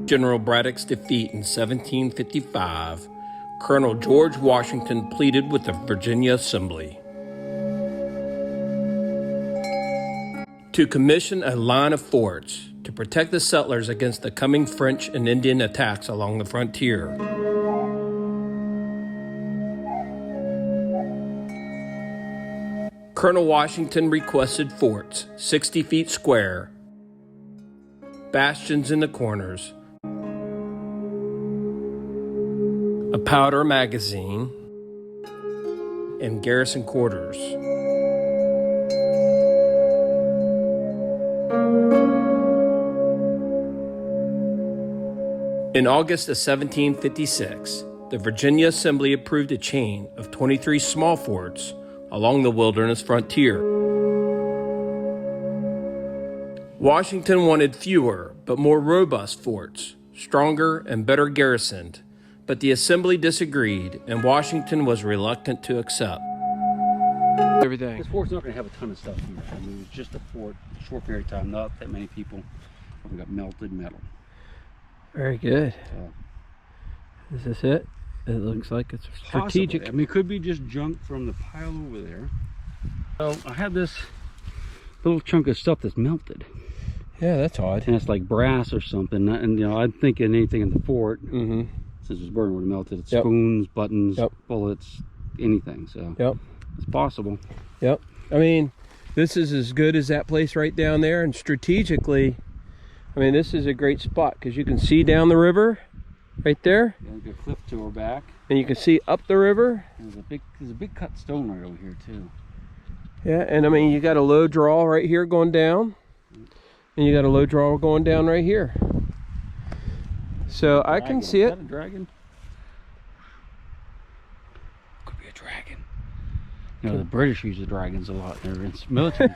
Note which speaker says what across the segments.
Speaker 1: General Braddock's defeat in 1755, Colonel George Washington pleaded with the Virginia Assembly to commission a line of forts to protect the settlers against the coming French and Indian attacks along the frontier. Colonel Washington requested forts 60 feet square, bastions in the corners, a powder magazine, and garrison quarters. In August of 1756, the Virginia Assembly approved a chain of 23 small forts along the wilderness frontier. Washington wanted fewer but more robust forts, stronger and better garrisoned, but the Assembly disagreed, and Washington was reluctant to accept everything.
Speaker 2: This fort's not going to have a ton of stuff here. I mean, it's just a fort, a short period of time, not that many people. We got melted metal.
Speaker 1: Very good. Is this it? It looks like it's strategic.
Speaker 2: Possibly. I mean, it could be just junk from the pile over there. So I have this little chunk of stuff that's melted.
Speaker 1: Yeah, that's odd.
Speaker 2: And it's like brass or something. And you know, I'm thinking anything in the fort, since it was burned, would have melted. It's spoons, buttons, bullets, anything. So it's possible.
Speaker 1: Yep. I mean, this is as good as that place right down there. And strategically, I mean, this is a great spot because you can see down the river right there.
Speaker 2: Yeah, a cliff tour back.
Speaker 1: And you can see up the river.
Speaker 2: There's a big cut stone right over here too.
Speaker 1: Yeah, and I mean, you got a low draw right here going down. And you got a low draw going down right here. So I can see it.
Speaker 2: Is that a dragon? Could be a dragon. You know, the British use the dragons a lot. They're in military.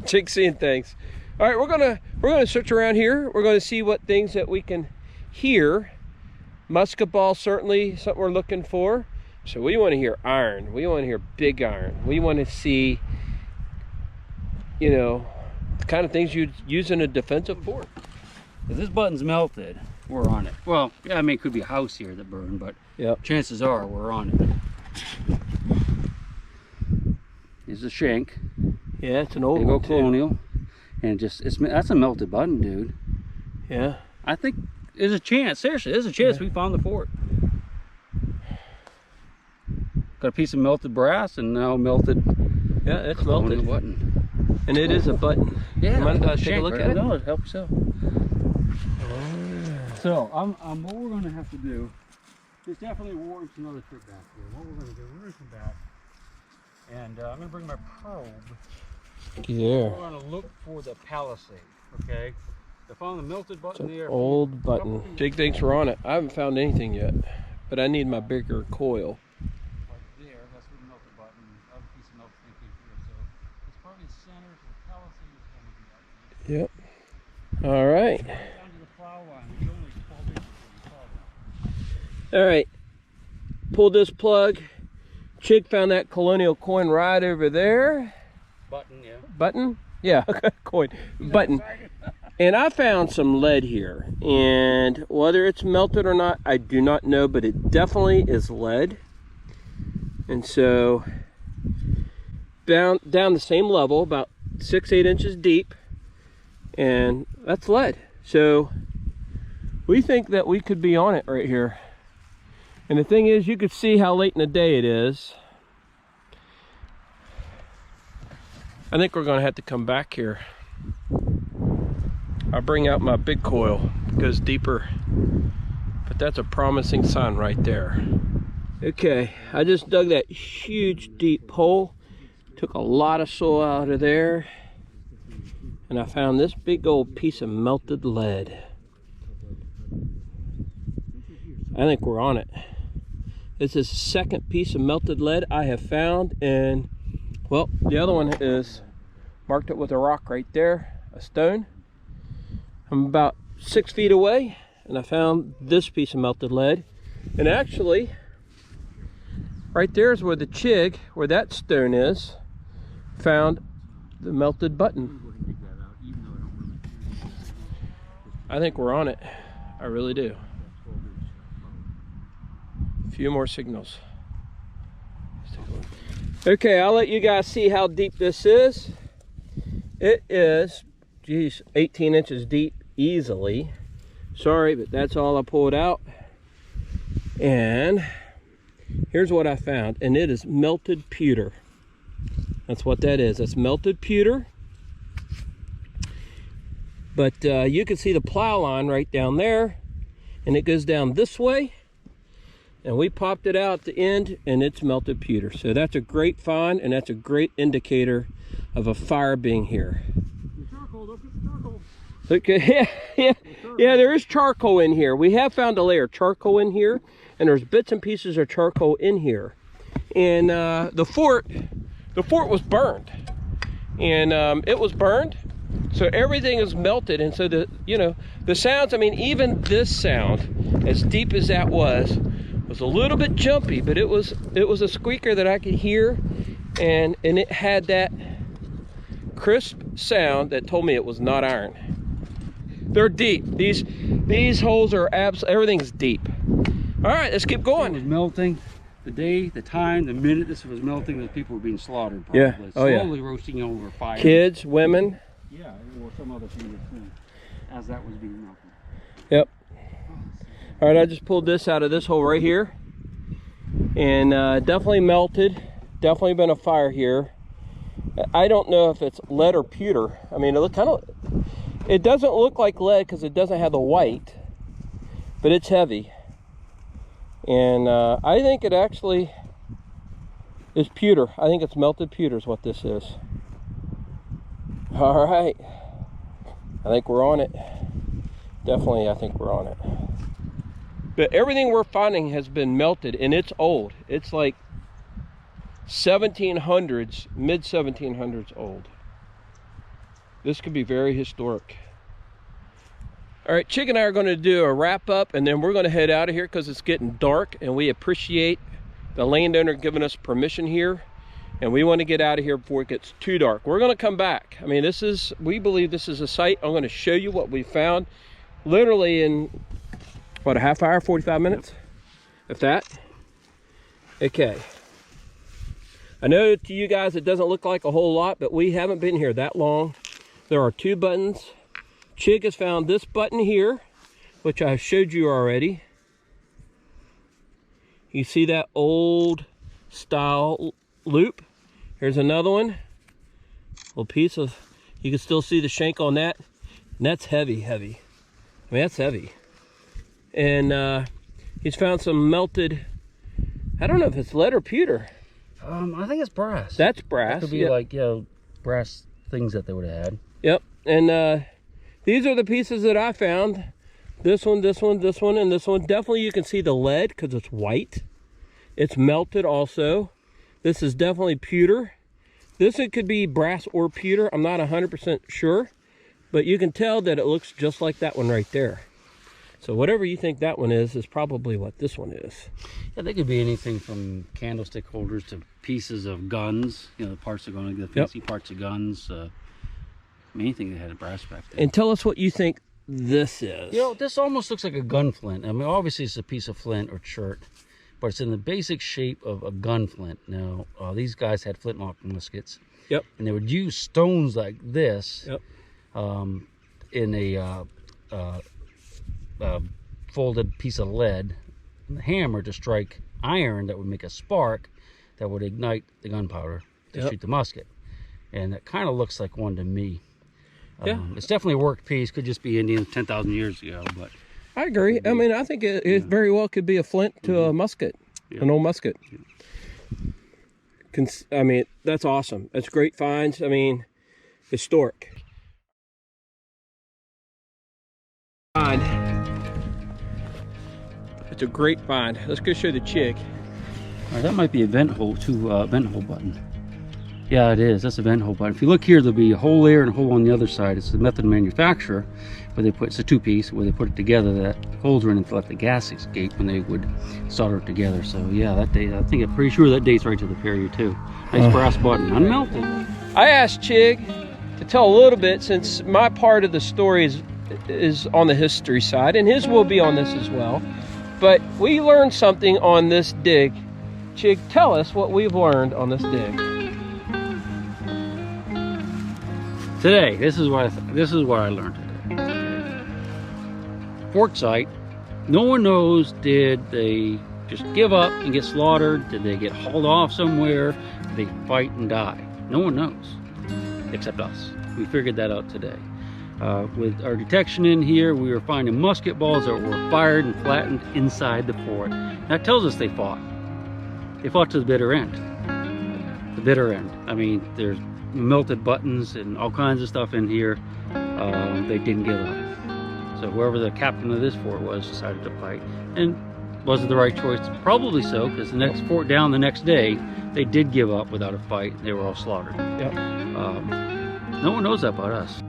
Speaker 1: Chick seeing things. All right, we're gonna search around here. We're gonna see what things that we can hear. Musket ball, certainly something we're looking for. So we want to hear iron. We want to hear big iron. We want to see, you know, the kind of things you'd use in a defensive fort.
Speaker 2: If this button's melted, we're on it. Well, yeah, I mean, it could be a house here that burned, but chances are we're on it. Here's a shank.
Speaker 1: Yeah, it's an old
Speaker 2: one,
Speaker 1: colonial.
Speaker 2: And that's a melted button, dude.
Speaker 1: Yeah.
Speaker 2: I think there's a chance, seriously, there's a chance we found the fort. Got a piece of melted brass and now melted.
Speaker 1: Yeah, it's melted.
Speaker 2: Button.
Speaker 1: And it is a button.
Speaker 2: Yeah.
Speaker 1: You mind if I take a look at it?
Speaker 2: No, help yourself. So, what we're going to have to do, this definitely warrants another trip back here. What we're going to do, we're going to come back, and I'm going to bring my probe.
Speaker 1: Yeah.
Speaker 2: We're going to look for the palisade, okay? I found the melted button there.
Speaker 1: Old button. Jake thinks we're on it. I haven't found anything yet, but I need my bigger coil.
Speaker 2: Right there, that's where the melted button, other piece of melted thing here. So it's probably the center, so the palisade is going to be right here.
Speaker 1: Yep. All right.
Speaker 2: Down to the plow line. It's only 12 inches from the plow line.
Speaker 1: All right. Pull this plug. Chick found that colonial coin right over there.
Speaker 2: Button, yeah.
Speaker 1: Button? Yeah, coin. Button. And I found some lead here. And whether it's melted or not, I do not know, but it definitely is lead. And so, down the same level, about 6-8 inches deep. And that's lead. So, we think that we could be on it right here. And the thing is, you could see how late in the day it is. I think we're going to have to come back here. I'll bring out my big coil. It goes deeper. But that's a promising sign right there. Okay, I just dug that huge deep hole. Took a lot of soil out of there. And I found this big old piece of melted lead. I think we're on it. This is the second piece of melted lead I have found, and well, the other one is marked it with a rock right there, a stone. I'm about 6 feet away, and I found this piece of melted lead. And actually, right there is where the chig, where that stone is, found the melted button. I think we're on it. I really do. A few more signals. Okay, I'll let you guys see how deep this is. It is, geez, 18 inches deep easily. Sorry, but that's all I pulled out. And here's what I found, and it is melted pewter. That's what that is. That's melted pewter. But you can see the plow line right down there, and it goes down this way. And we popped it out at the end, and it's melted pewter. So that's a great find, and that's a great indicator of a fire being here. Okay, yeah, there is charcoal in here. We have found a layer of charcoal in here, and there's bits and pieces of charcoal in here. And the fort was burned, and it was burned, so everything is melted. And so the sounds, I mean, even this sound, as deep as that was a little bit jumpy, but it was a squeaker that I could hear, and it had that crisp sound that told me it was not iron. They're deep. These holes are everything's deep. All right, let's keep going.
Speaker 2: It was melting. The day, the time, the minute this was melting, the people were being slaughtered. Probably.
Speaker 1: Yeah. Oh,
Speaker 2: slowly roasting over fire.
Speaker 1: Kids, women.
Speaker 2: Yeah, or some other thing as that was being melted.
Speaker 1: Yep. All right, I just pulled this out of this hole right here, and definitely melted. Definitely been a fire here. I don't know if it's lead or pewter. I mean, it doesn't look like lead because it doesn't have the white, but it's heavy. And I think it actually is pewter. I think it's melted pewter is what this is. All right, I think we're on it. Definitely, I think we're on it. But everything we're finding has been melted, and it's old. It's like 1700s, mid 1700s old. This could be very historic. All right, Chick and I are going to do a wrap up, and then we're going to head out of here because it's getting dark, and we appreciate the landowner giving us permission here, and we want to get out of here before it gets too dark. We're going to come back. I mean, we believe this is a site. I'm going to show you what we found literally in what, a half hour, 45 minutes, if that. Okay, I know to you guys it doesn't look like a whole lot, but we haven't been here that long. There are 2 buttons. Chig has found this button here, which I showed you already. You see that old style loop? Here's another one. Little piece of, you can still see the shank on that. And that's heavy. I mean, that's heavy. And he's found some melted, I don't know if it's lead or pewter.
Speaker 2: I think it's brass.
Speaker 1: That's brass.
Speaker 2: That could be like, brass things that they would have had.
Speaker 1: Yep. And these are the pieces that I found. This one, this one, this one, and this one. Definitely you can see the lead because it's white. It's melted also. This is definitely pewter. This it could be brass or pewter. I'm not 100% sure. But you can tell that it looks just like that one right there. So whatever you think that one is probably what this one is.
Speaker 2: Yeah, they could be anything from candlestick holders to pieces of guns. You know, the parts are going to the fancy parts of guns. Anything that had a brass back there.
Speaker 1: And tell us what you think this is.
Speaker 2: You know, this almost looks like a gun flint. I mean, obviously it's a piece of flint or chert, but it's in the basic shape of a gun flint. Now, these guys had flintlock muskets.
Speaker 1: Yep. And
Speaker 2: they would use stones like this.
Speaker 1: Yep.
Speaker 2: In a folded piece of lead and the hammer to strike iron that would make a spark that would ignite the gunpowder to shoot the musket. And it kind of looks like one to me.
Speaker 1: Yeah.
Speaker 2: It's definitely a worked piece. Could just be Indian 10,000 years ago, but
Speaker 1: I agree. I mean, I think it very well could be a flint to a musket, an old musket. I mean, that's awesome. That's great finds. I mean, historic. It's a great find. Let's go show the chick.
Speaker 2: All right, that might be a vent hole, vent hole button. Yeah, it is. That's a vent hole button. If you look here, there'll be a hole there and a hole on the other side. It's the method of manufacture where they put, it's a 2-piece where they put it together. That holes are in it to let the gas escape when they would solder it together. So yeah, that date, I think I'm pretty sure that dates right to the period too. Nice brass button, unmelted.
Speaker 1: I asked Chig to tell a little bit, since my part of the story is is on the history side, and his will be on this as well. But we learned something on this dig. Chig, tell us what we've learned on this dig.
Speaker 2: Today, this is what I learned today. Fort site, no one knows, did they just give up and get slaughtered? Did they get hauled off somewhere? Did they fight and die? No one knows, except us. We figured that out today. With our detection in here, we were finding musket balls that were fired and flattened inside the fort. That tells us they fought. They fought to the bitter end. The bitter end. I mean, there's melted buttons and all kinds of stuff in here. They didn't give up. So whoever the captain of this fort was decided to fight. And was it the right choice? Probably so, because the next fort down the next day, they did give up without a fight. They were all slaughtered.
Speaker 1: Yep.
Speaker 2: No one knows that about us.